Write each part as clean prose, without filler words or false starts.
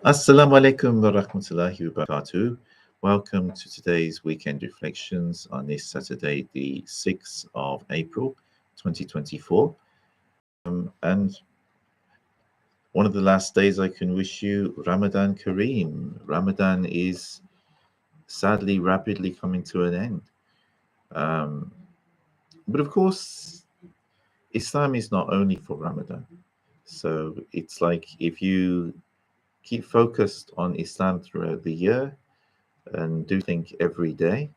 Assalamu alaikum wa rahmatullahi wa barakatuh. Welcome to today's weekend reflections on this Saturday, the 6th of April 2024. And one of the last days I can wish you Ramadan Kareem. Ramadan is sadly rapidly coming to an end. Um, but of course, Islam is not only for Ramadan. So it's like if you keep focused on Islam throughout the year and do think every day,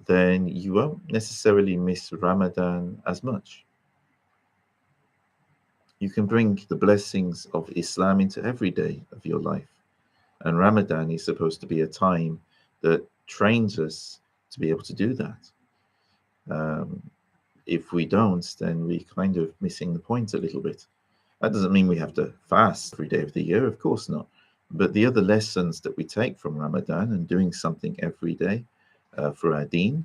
then you won't necessarily miss Ramadan as much. You can bring the blessings of Islam into every day of your life. And Ramadan is supposed to be a time that trains us to be able to do that. Um, if we don't, then we kind of missing the point a little bit. That doesn't mean we have to fast every day of the year, of course not. But the other lessons that we take from Ramadan and doing something every day for our deen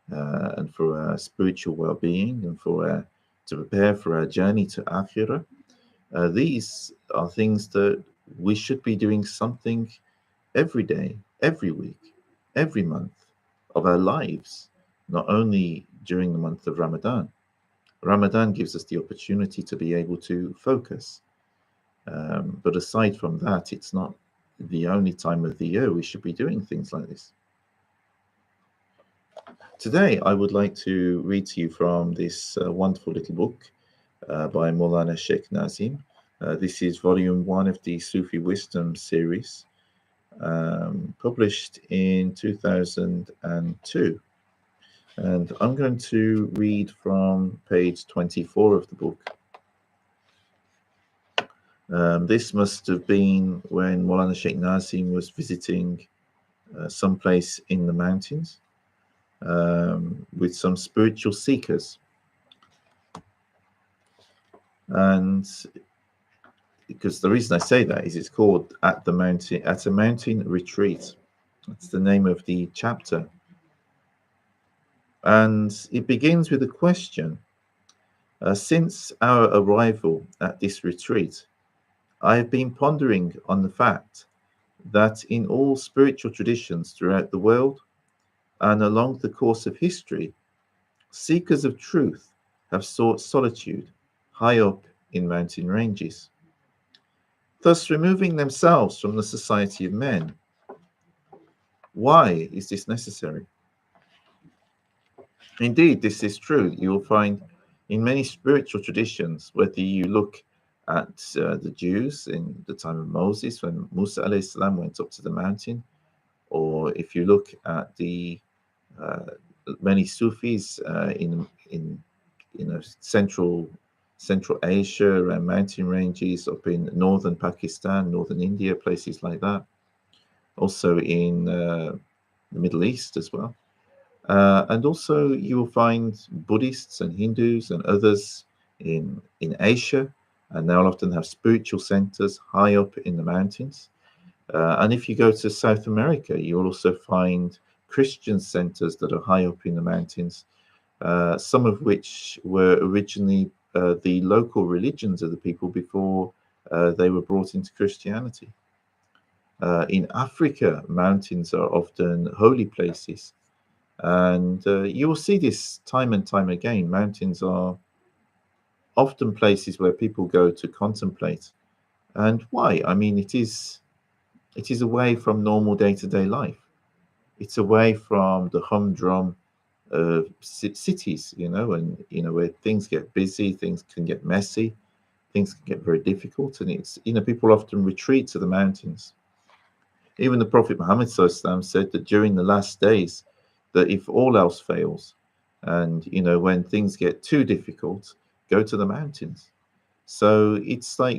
and for our spiritual well-being and for to prepare for our journey to Akhirah, these are things that we should be doing something every day, every week, every month of our lives, not only during the month of Ramadan. Ramadan gives us the opportunity to be able to focus. But aside from that, it's not the only time of the year we should be doing things like this. Today, I would like to read to you from this wonderful little book by Mawlana Shaykh Nazim. This is volume one of the Sufi Wisdom series, published in 2002. And I'm going to read from page 24 of the book. This must have been when Mawlana Shaykh Nazim was visiting someplace in the mountains with some spiritual seekers. And because the reason I say that is it's called at a mountain retreat. That's the name of the chapter. And it begins with a question. Since our arrival at this retreat, I have been pondering on the fact that in all spiritual traditions throughout the world and along the course of history, seekers of truth have sought solitude high up in mountain ranges, thus removing themselves from the society of men. Why is this necessary? Indeed, this is true. You will find in many spiritual traditions, whether you look at the Jews in the time of Moses, when Musa alayhi salam went up to the mountain, or if you look at the many Sufis in Central Asia, around mountain ranges, up in northern Pakistan, northern India, places like that. Also in the Middle East as well. And also you will find Buddhists and Hindus and others in Asia, and they'll often have spiritual centers high up in the mountains. And if you go to South America, you'll also find Christian centers that are high up in the mountains, some of which were originally the local religions of the people before they were brought into Christianity. In Africa, mountains are often holy places. And you will see this time and time again. Mountains are often places where people go to contemplate. And why? I mean, it is away from normal day-to-day life. It's away from the humdrum cities, and where things get busy, things can get messy, things can get very difficult, and it's people often retreat to the mountains. Even the Prophet Muhammad SAW said that during the last days, that if all else fails, and when things get too difficult, go to the mountains. So it's like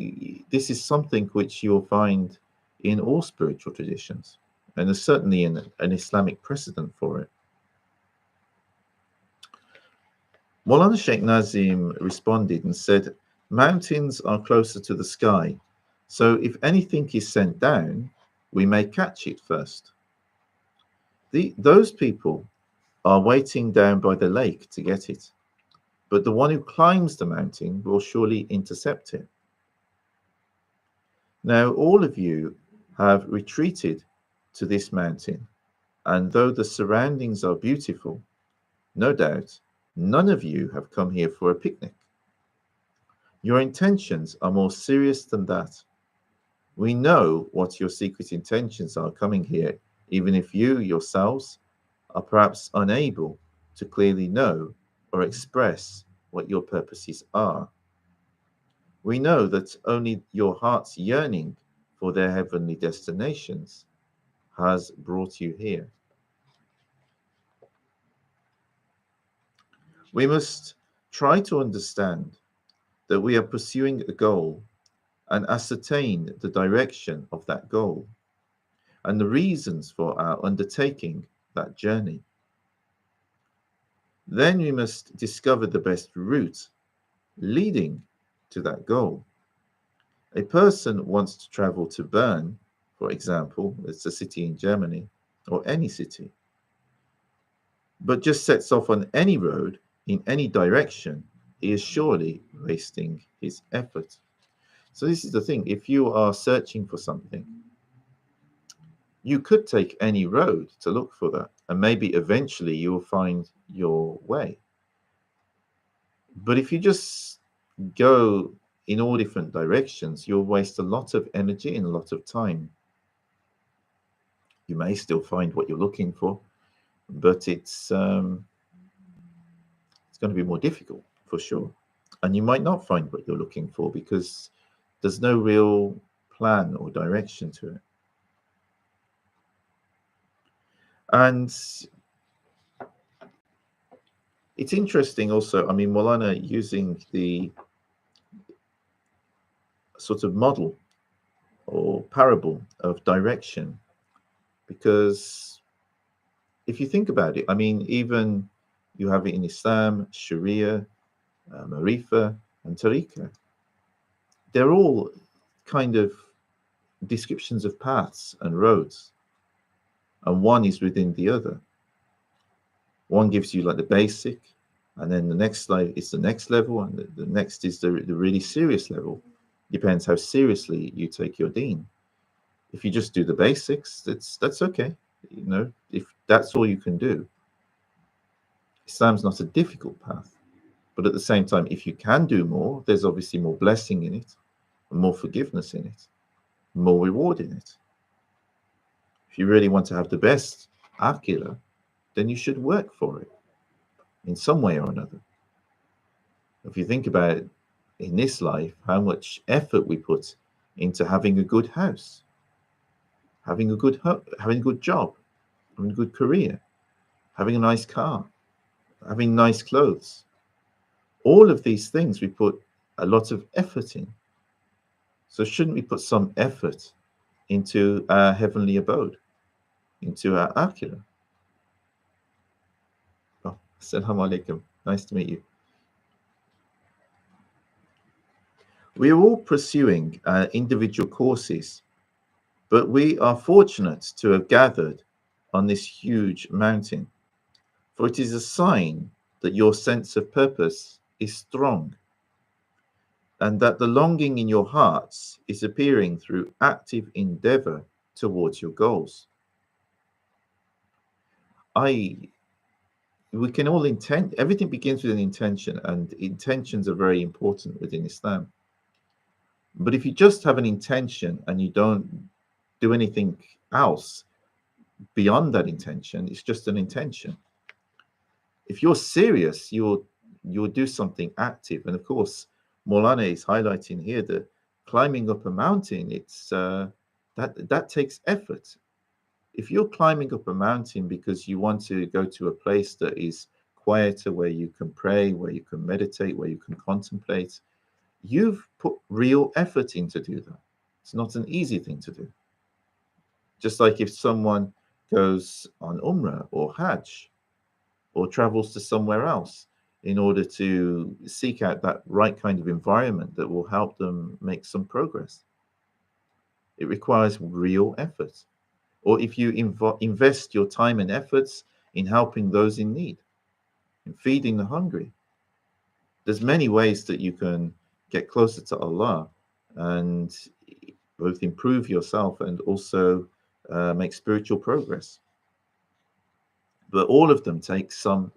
this is something which you'll find in all spiritual traditions, and there's certainly an Islamic precedent for it. Mawlana Shaykh Nazim responded and said, mountains are closer to the sky, so if anything is sent down, we may catch it first. Those people are waiting down by the lake to get it, but the one who climbs the mountain will surely intercept it. Now, all of you have retreated to this mountain, and though the surroundings are beautiful, no doubt none of you have come here for a picnic. Your intentions are more serious than that. We know what your secret intentions are coming here, even if you yourselves are perhaps unable to clearly know or express what your purposes are. We know that only your heart's yearning for their heavenly destinations has brought you here. We must try to understand that we are pursuing a goal and ascertain the direction of that goal and the reasons for our undertaking that journey. Then we must discover the best route leading to that goal. A person wants to travel to Bern, for example, it's a city in Germany, or any city, but just sets off on any road in any direction, he is surely wasting his effort. So, this is the thing, if you are searching for something, you could take any road to look for that, and maybe eventually you will find your way. But if you just go in all different directions, you'll waste a lot of energy and a lot of time. You may still find what you're looking for, but it's going to be more difficult for sure. And you might not find what you're looking for because there's no real plan or direction to it. And it's interesting also, I mean, Mawlana using the sort of model or parable of direction, because if you think about it, I mean, even you have it in Islam, Sharia, Marifa, and Tariqah. They're all kind of descriptions of paths and roads, and one is within the other. One gives you like the basic, and then the next slide is the next level, and the next is the really serious level. Depends how seriously you take your deen. If you just do the basics, that's okay. You know, if that's all you can do, Islam's not a difficult path. But at the same time, if you can do more, there's obviously more blessing in it, more forgiveness in it, more reward in it. If you really want to have the best akhirah, then you should work for it in some way or another. If you think about it, in this life, how much effort we put into having a good house, having a good having a good job, having a good career, having a nice car, having nice clothes. All of these things we put a lot of effort in. So shouldn't we put some effort into our heavenly abode, into our akhirah? Oh, Salam alaikum. Nice to meet you. We are all pursuing individual courses, but we are fortunate to have gathered on this huge mountain, for it is a sign that your sense of purpose is strong, and that the longing in your hearts is appearing through active endeavor towards your goals. We can all intend, everything begins with an intention, and intentions are very important within Islam. But if you just have an intention and you don't do anything else beyond that intention, it's just an intention. If you're serious, you'll do something active. And of course, Maulana is highlighting here that climbing up a mountain, it's that takes effort. If you're climbing up a mountain because you want to go to a place that is quieter, where you can pray, where you can meditate, where you can contemplate, you've put real effort in to do that. It's not an easy thing to do. Just like if someone goes on Umrah or Hajj or travels to somewhere else in order to seek out that right kind of environment that will help them make some progress. It requires real effort. Or if you invest your time and efforts in helping those in need, in feeding the hungry, there's many ways that you can get closer to Allah, and both improve yourself and also make spiritual progress. But all of them take some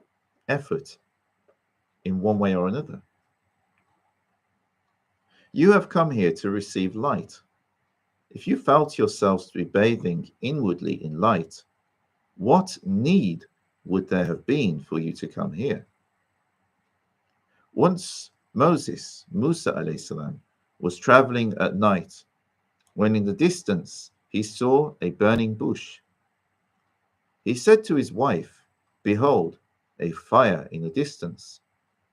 effort in one way or another. You have come here to receive light. If you felt yourselves to be bathing inwardly in light, what need would there have been for you to come here? Once Musa alayhi salam, was traveling at night when in the distance he saw a burning bush. He said to his wife, "Behold, a fire in the distance.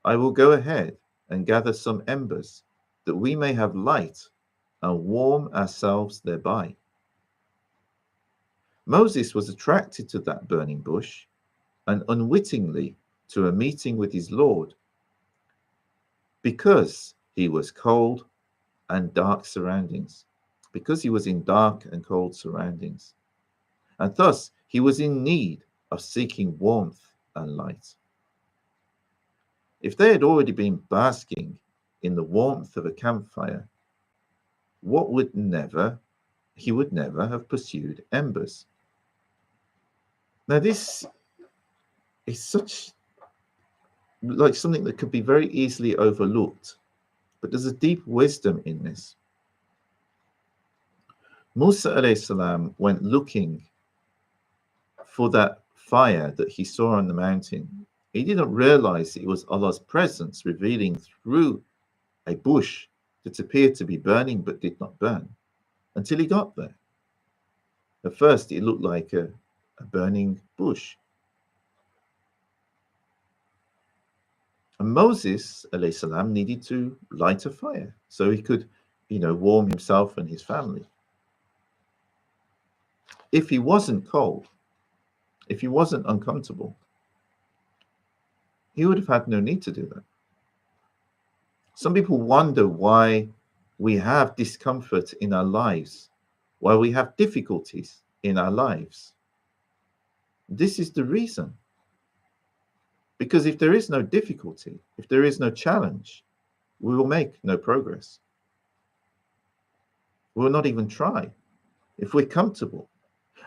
I will go ahead and gather some embers, that we may have light and warm ourselves thereby." Moses was attracted to that burning bush and unwittingly to a meeting with his Lord, because he was cold and dark surroundings, because he was in dark and cold surroundings. And thus he was in need of seeking warmth and light. If they had already been basking in the warmth of a campfire, he would never have pursued embers. Now this is such like something that could be very easily overlooked, but there's a deep wisdom in this. Musa alayhi salam went looking for that fire that he saw on the mountain. He didn't realize it was Allah's presence revealing through a bush that appeared to be burning but did not burn until he got there. At first, it looked like a burning bush. And Moses alayhi salam needed to light a fire so he could, warm himself and his family. If he wasn't cold, if he wasn't uncomfortable, he would have had no need to do that. Some people wonder why we have discomfort in our lives, why we have difficulties in our lives. This is the reason. Because if there is no difficulty, if there is no challenge, we will make no progress. We will not even try if we're comfortable.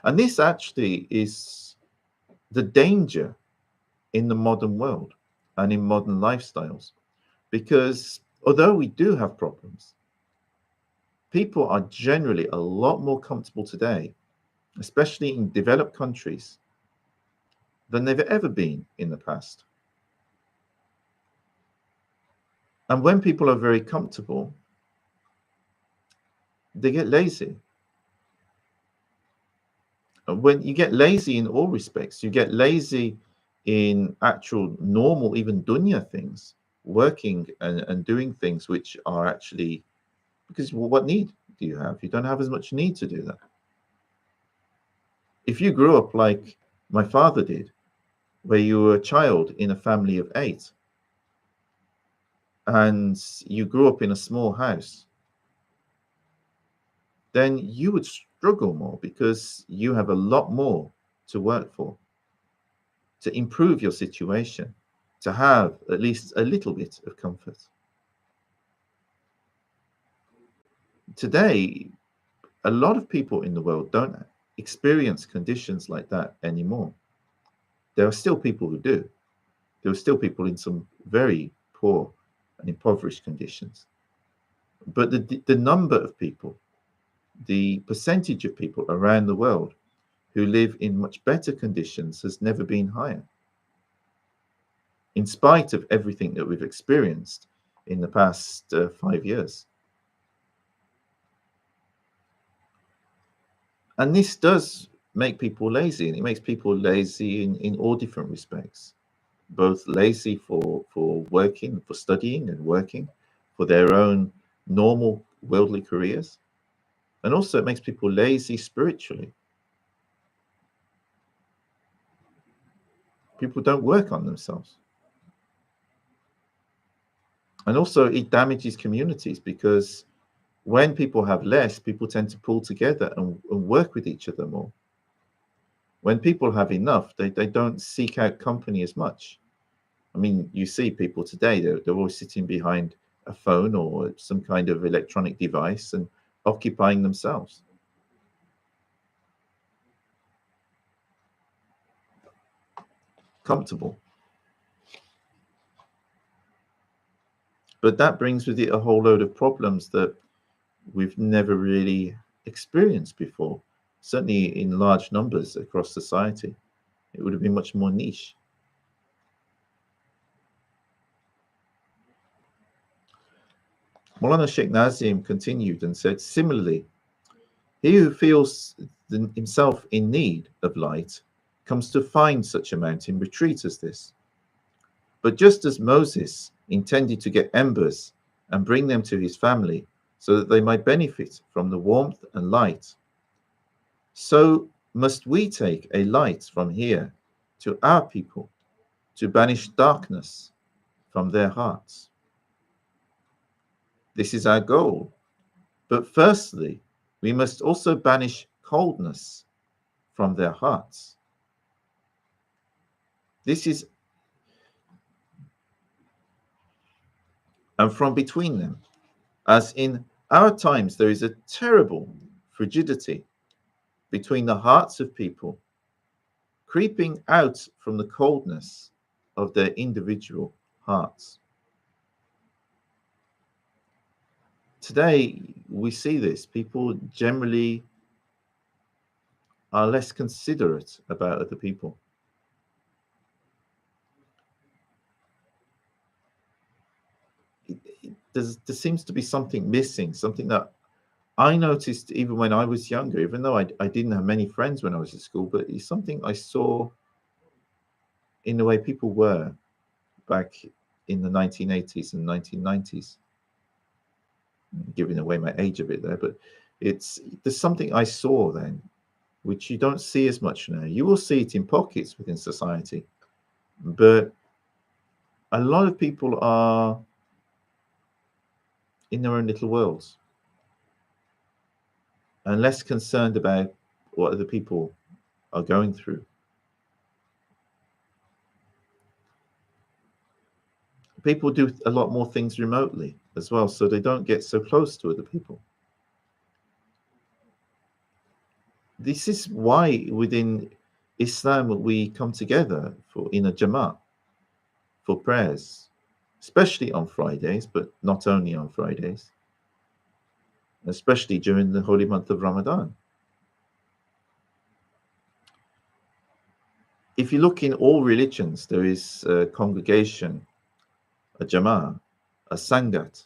And this actually is the danger in the modern world and in modern lifestyles. Because although we do have problems, people are generally a lot more comfortable today, especially in developed countries, than they've ever been in the past. And when people are very comfortable, they get lazy. And when you get lazy in all respects, you get lazy in actual normal, even dunya things, working and doing things which are actually, because what need do you have? You don't have as much need to do that. If you grew up like my father did, where you were a child in a family of 8, and you grew up in a small house, then you would struggle more because you have a lot more to work for, to improve your situation, to have at least a little bit of comfort. Today, a lot of people in the world don't experience conditions like that anymore. There are still people who do. There are still people in some very poor and impoverished conditions. But the number of people, the percentage of people around the world who live in much better conditions has never been higher. In spite of everything that we've experienced in the past 5 years. And this does make people lazy, and it makes people lazy in all different respects. Both lazy for working, for studying and working, for their own normal worldly careers. And also it makes people lazy spiritually. People don't work on themselves. And also it damages communities, because when people have less, people tend to pull together and work with each other more. When people have enough, they don't seek out company as much. I mean, you see people today, they're always sitting behind a phone or some kind of electronic device, and occupying themselves. Comfortable. But that brings with it a whole load of problems that we've never really experienced before, certainly in large numbers across society. It would have been much more niche. Mawlana Shaykh Nazim continued and said, similarly, he who feels himself in need of light comes to find such a mountain retreat as this. But just as Moses intended to get embers and bring them to his family so that they might benefit from the warmth and light, so must we take a light from here to our people to banish darkness from their hearts. This is our goal. But firstly, we must also banish coldness from their hearts. This is, and from between them, as in our times there is a terrible frigidity between the hearts of people, creeping out from the coldness of their individual hearts. Today, we see this. People generally are less considerate about other people. There seems to be something missing, something that I noticed even when I was younger, even though I didn't have many friends when I was at school, but it's something I saw in the way people were back in the 1980s and 1990s. Giving away my age a bit there, but there's something I saw then which you don't see as much now. You will see it in pockets within society, but a lot of people are in their own little worlds and less concerned about what other people are going through. People do a lot more things remotely as well, so they don't get so close to other people. This is why within Islam we come together in a Jamaat for prayers, especially on Fridays, but not only on Fridays, especially during the holy month of Ramadan. If you look in all religions, there is a congregation, a Jama'ah, a Sangat.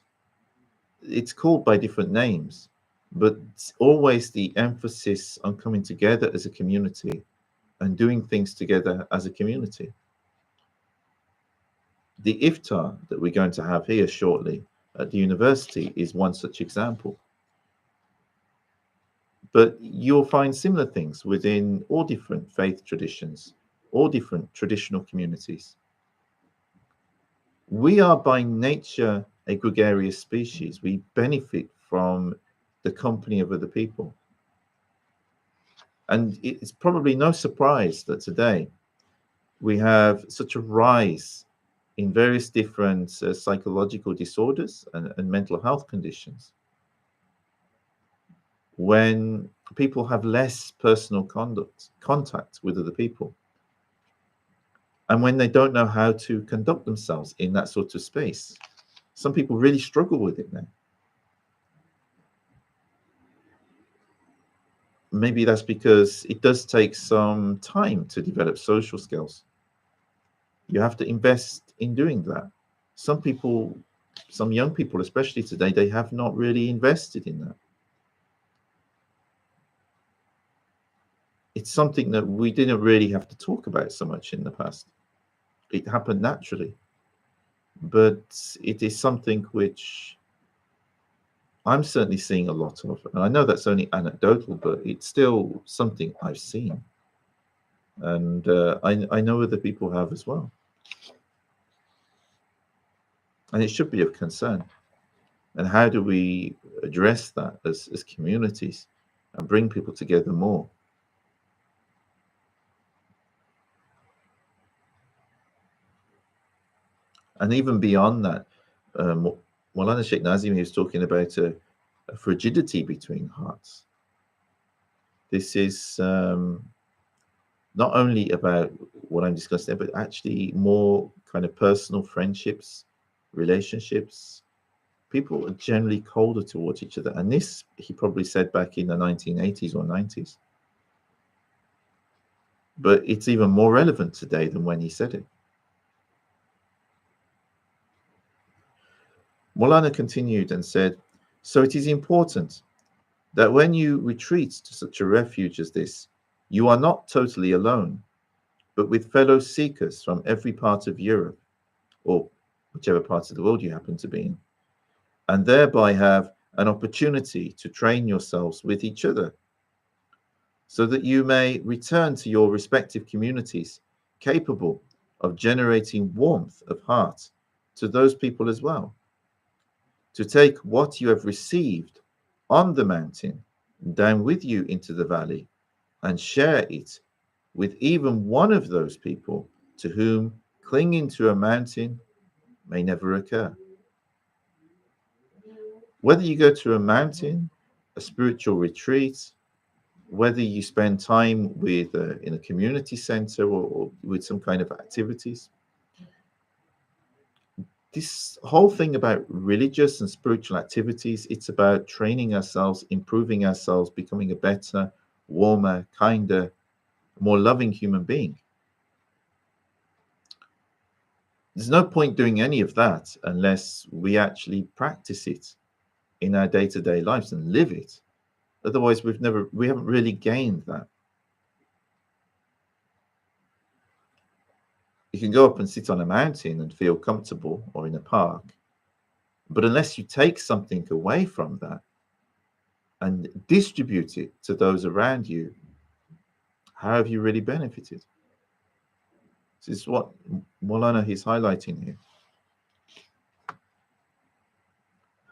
It's called by different names, but it's always the emphasis on coming together as a community and doing things together as a community. The iftar that we're going to have here shortly at the university is one such example. But you'll find similar things within all different faith traditions, all different traditional communities. We are by nature a gregarious species. We benefit from the company of other people. And it's probably no surprise that today we have such a rise in various different psychological disorders and mental health conditions when people have less personal contact with other people, and when they don't know how to conduct themselves in that sort of space. Some people really struggle with it now. Maybe that's because it does take some time to develop social skills. You have to invest in doing that. Some people, some young people, especially today, they have not really invested in that. It's something that we didn't really have to talk about so much in the past. It happened naturally. But it is something which I'm certainly seeing a lot of. And I know that's only anecdotal, but it's still something I've seen. And I know other people have as well. And it should be of concern. And how do we address that as communities and bring people together more? And even beyond that, Mawlana Shaykh Nazim, he was talking about a frigidity between hearts. This is not only about what I'm discussing there, but actually more kind of personal friendships, relationships. People are generally colder towards each other. And this, he probably said back in the 1980s or 90s. But it's even more relevant today than when he said it. Mawlana continued and said, so it is important that when you retreat to such a refuge as this, you are not totally alone, but with fellow seekers from every part of Europe, or whichever part of the world you happen to be in, and thereby have an opportunity to train yourselves with each other, so that you may return to your respective communities capable of generating warmth of heart to those people as well, to take what you have received on the mountain down with you into the valley and share it with even one of those people to whom clinging to a mountain may never occur. Whether you go to a mountain, a spiritual retreat, whether you spend time with in a community center or with some kind of activities, this whole thing about religious and spiritual activities, it's about training ourselves, improving ourselves, becoming a better, warmer, kinder, more loving human being. There's no point doing any of that unless we actually practice it in our day-to-day lives and live it. Otherwise, we haven't really gained that. You can go up and sit on a mountain and feel comfortable, or in a park, but unless you take something away from that and distribute it to those around you, how have you really benefited? This is what Mawlana is highlighting here.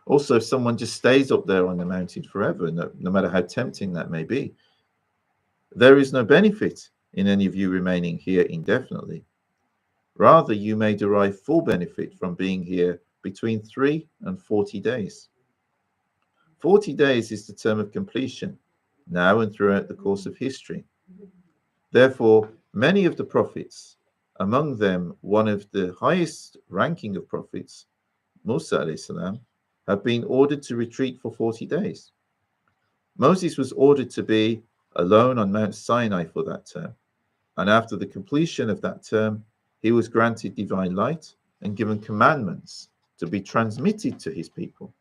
Also, if someone just stays up there on the mountain forever, no matter how tempting that may be, there is no benefit in any of you remaining here indefinitely. Rather, you may derive full benefit from being here between 3 and 40 days. 40 days is the term of completion, now and throughout the course of history. Therefore, many of the prophets, among them one of the highest ranking of prophets, Musa alayhi salam, have been ordered to retreat for 40 days. Moses was ordered to be alone on Mount Sinai for that term, and after the completion of that term, he was granted divine light and given commandments to be transmitted to his people,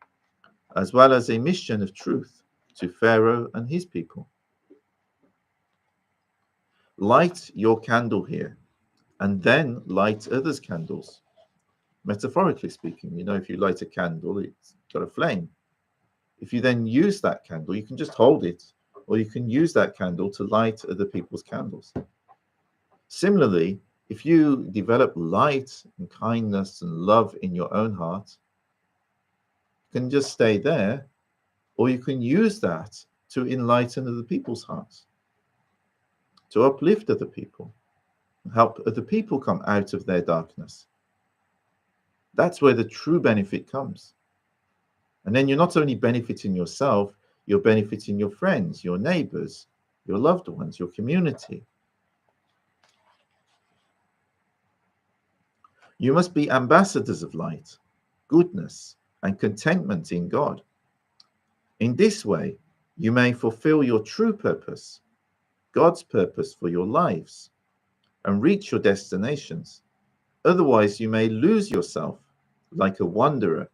as well as a mission of truth to Pharaoh and his people. Light your candle here, and then light others' candles. Metaphorically speaking, if you light a candle, it's got a flame. If you then use that candle, you can just hold it, or you can use that candle to light other people's candles. Similarly, if you develop light and kindness and love in your own heart, you can just stay there, or you can use that to enlighten other people's hearts, to uplift other people, help other people come out of their darkness. That's where the true benefit comes. And then you're not only benefiting yourself, you're benefiting your friends, your neighbors, your loved ones, your community. You must be ambassadors of light, goodness, and contentment in God. In this way, you may fulfill your true purpose, God's purpose for your lives, and reach your destinations. Otherwise, you may lose yourself like a wanderer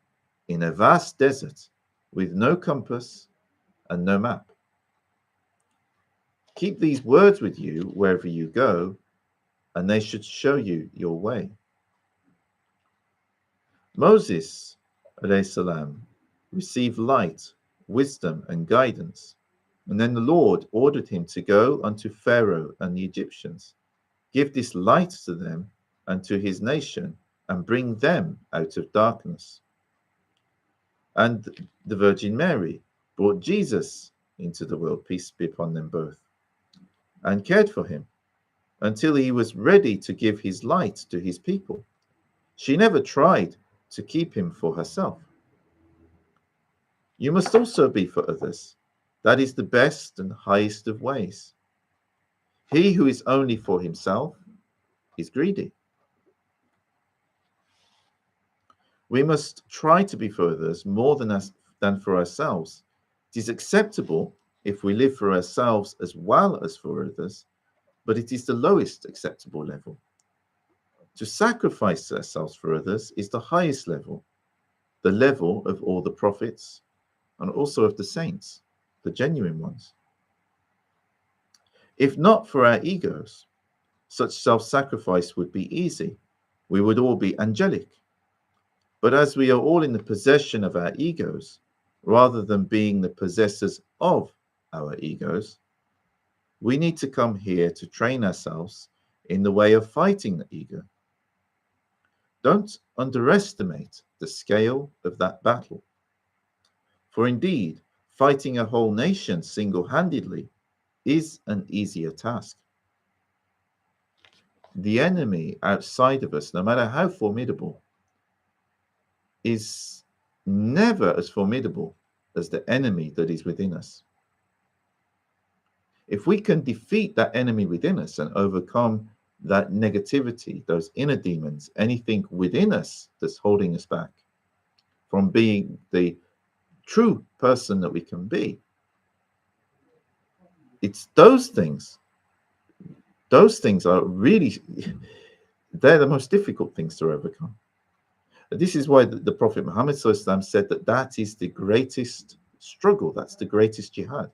in a vast desert with no compass and no map. Keep these words with you wherever you go, and they should show you your way. Moses, alayhi salam, received light, wisdom, and guidance, and then the Lord ordered him to go unto Pharaoh and the Egyptians, give this light to them and to his nation, and bring them out of darkness. And the Virgin Mary brought Jesus into the world, peace be upon them both, and cared for him until he was ready to give his light to his people. She never tried to keep him for herself. You must also be for others. That is the best and highest of ways. He who is only for himself is greedy. We must try to be for others more than for ourselves. It is acceptable if we live for ourselves as well as for others, but it is the lowest acceptable level. To sacrifice ourselves for others is the highest level, the level of all the prophets and also of the saints, the genuine ones. If not for our egos, such self sacrifice would be easy. We would all be angelic. But as we are all in the possession of our egos, rather than being the possessors of our egos, we need to come here to train ourselves in the way of fighting the ego. Don't underestimate the scale of that battle. For indeed, fighting a whole nation single handedly is an easier task. The enemy outside of us, no matter how formidable, is never as formidable as the enemy that is within us. If we can defeat that enemy within us and overcome that negativity, those inner demons, anything within us that's holding us back from being the true person that we can be, it's those things. Those things are really, they're the most difficult things to overcome. This is why the Prophet Muhammad SAW said that that is the greatest struggle, that's the greatest jihad.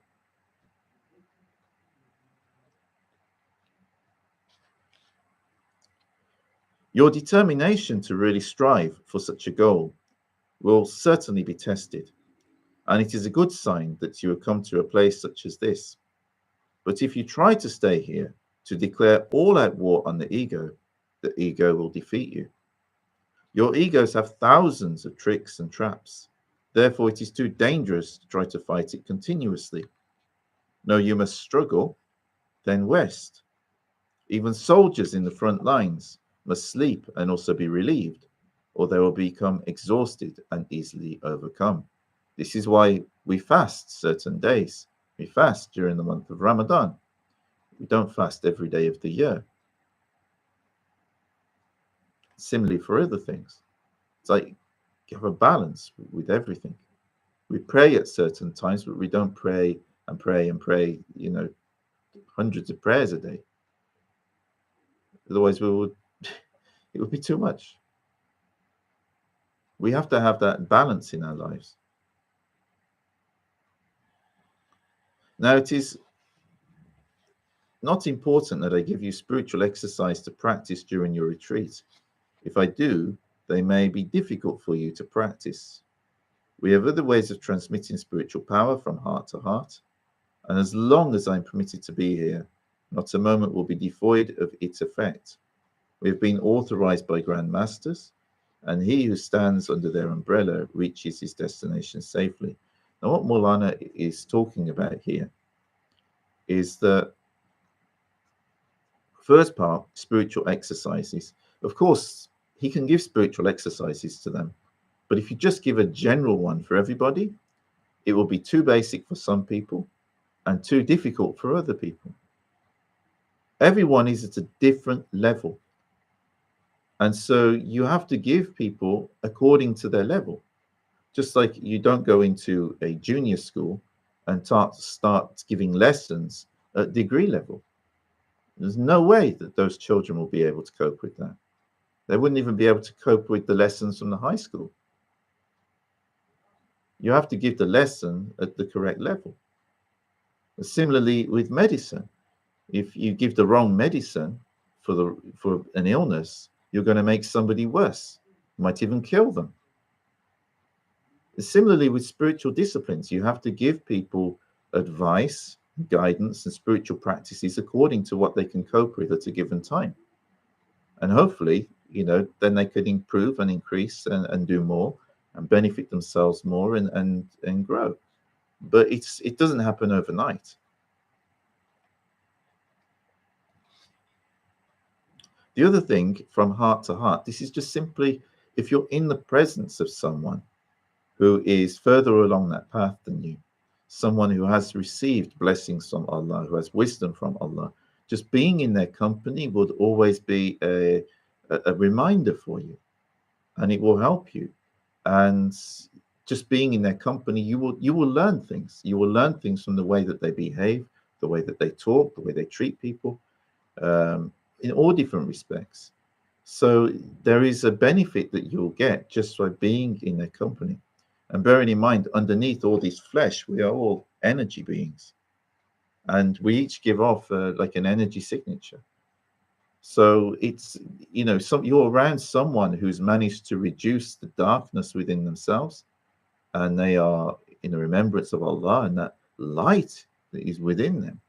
Your determination to really strive for such a goal will certainly be tested, and it is a good sign that you have come to a place such as this. But if you try to stay here to declare all out war on the ego will defeat you. Your egos have thousands of tricks and traps. Therefore, it is too dangerous to try to fight it continuously. No, you must struggle, then rest. Even soldiers in the front lines must sleep and also be relieved, or they will become exhausted and easily overcome. This is why we fast certain days. We fast during the month of Ramadan. We don't fast every day of the year. Similarly for other things. It's like you have a balance with everything. We pray at certain times, but we don't pray and pray and pray, hundreds of prayers a day. Otherwise, it would be too much. We have to have that balance in our lives. Now, it is not important that I give you spiritual exercise to practice during your retreat. If I do, they may be difficult for you to practice. We have other ways of transmitting spiritual power from heart to heart, and as long as I'm permitted to be here, not a moment will be devoid of its effect. We have been authorized by Grand Masters, and he who stands under their umbrella reaches his destination safely. Now, what Mawlana is talking about here is the first part, spiritual exercises. Of course, he can give spiritual exercises to them, but if you just give a general one for everybody, it will be too basic for some people and too difficult for other people. Everyone is at a different level. And so you have to give people according to their level. Just like you don't go into a junior school and start giving lessons at degree level. There's no way that those children will be able to cope with that. They wouldn't even be able to cope with the lessons from the high school. You have to give the lesson at the correct level. Similarly with medicine, if you give the wrong medicine for an illness, you're going to make somebody worse. You might even kill them. Similarly with spiritual disciplines, you have to give people advice, guidance, and spiritual practices according to what they can cope with at a given time. And hopefully, then they could improve and increase and do more and benefit themselves more and grow. But it doesn't happen overnight. The other thing, from heart to heart, this is just simply if you're in the presence of someone who is further along that path than you, someone who has received blessings from Allah, who has wisdom from Allah. Just being in their company would always be a reminder for you, and it will help you. And just being in their company, you will learn things. You will learn things from the way that they behave, the way that they talk, the way they treat people, in all different respects. So there is a benefit that you'll get just by being in their company. And bearing in mind, underneath all this flesh, we are all energy beings, and we each give off like an energy signature. So it's, you're around someone who's managed to reduce the darkness within themselves, and they are in the remembrance of Allah, and that light that is within them.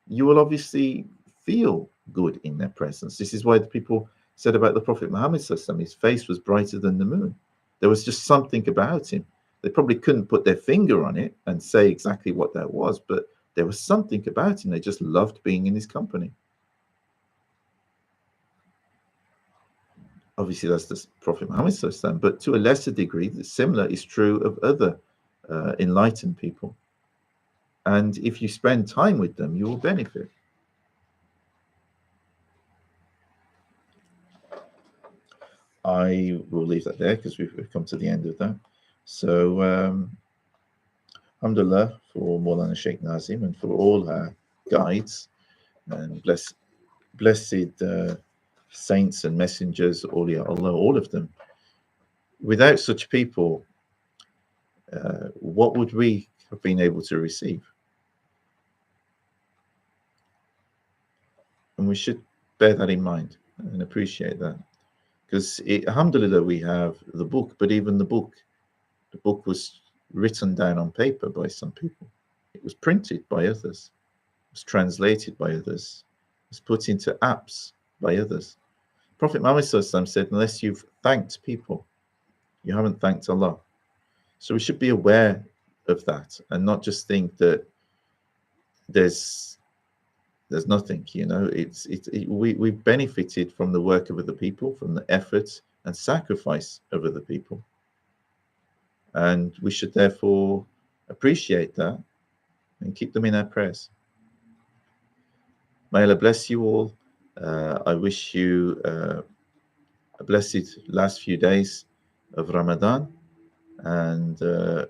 You will obviously feel good in their presence. This is why the people said about the Prophet Muhammad, his face was brighter than the moon. There was just something about him. They probably couldn't put their finger on it and say exactly what that was, but there was something about him. They just loved being in his company. Obviously, that's the Prophet Muhammad, but to a lesser degree, similar is true of other enlightened people. And if you spend time with them, you will benefit. I will leave that there because we've come to the end of that. So, alhamdulillah for Mawlana Shaykh Nazim and for all our guides, and blessed saints and messengers, awliya Allah, all of them. Without such people, what would we have been able to receive? And we should bear that in mind and appreciate that. Because, alhamdulillah, we have the book, but even the book was written down on paper by some people. It was printed by others. It was translated by others. It was put into apps by others. Prophet Muhammad said, unless you've thanked people, you haven't thanked Allah. So we should be aware of that and not just think that there's nothing, we've benefited from the work of other people, from the efforts and sacrifice of other people. And we should therefore appreciate that and keep them in our prayers. May Allah bless you all. I wish you a blessed last few days of Ramadan, and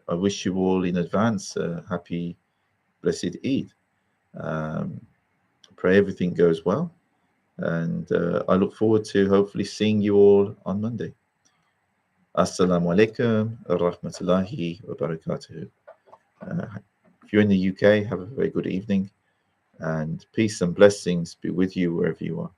I wish you all in advance a happy, blessed Eid. Pray everything goes well, and I look forward to hopefully seeing you all on Monday. Assalamu alaikum wa rahmatullahi wa barakatuhu. If you're in the UK, have a very good evening, and peace and blessings be with you wherever you are.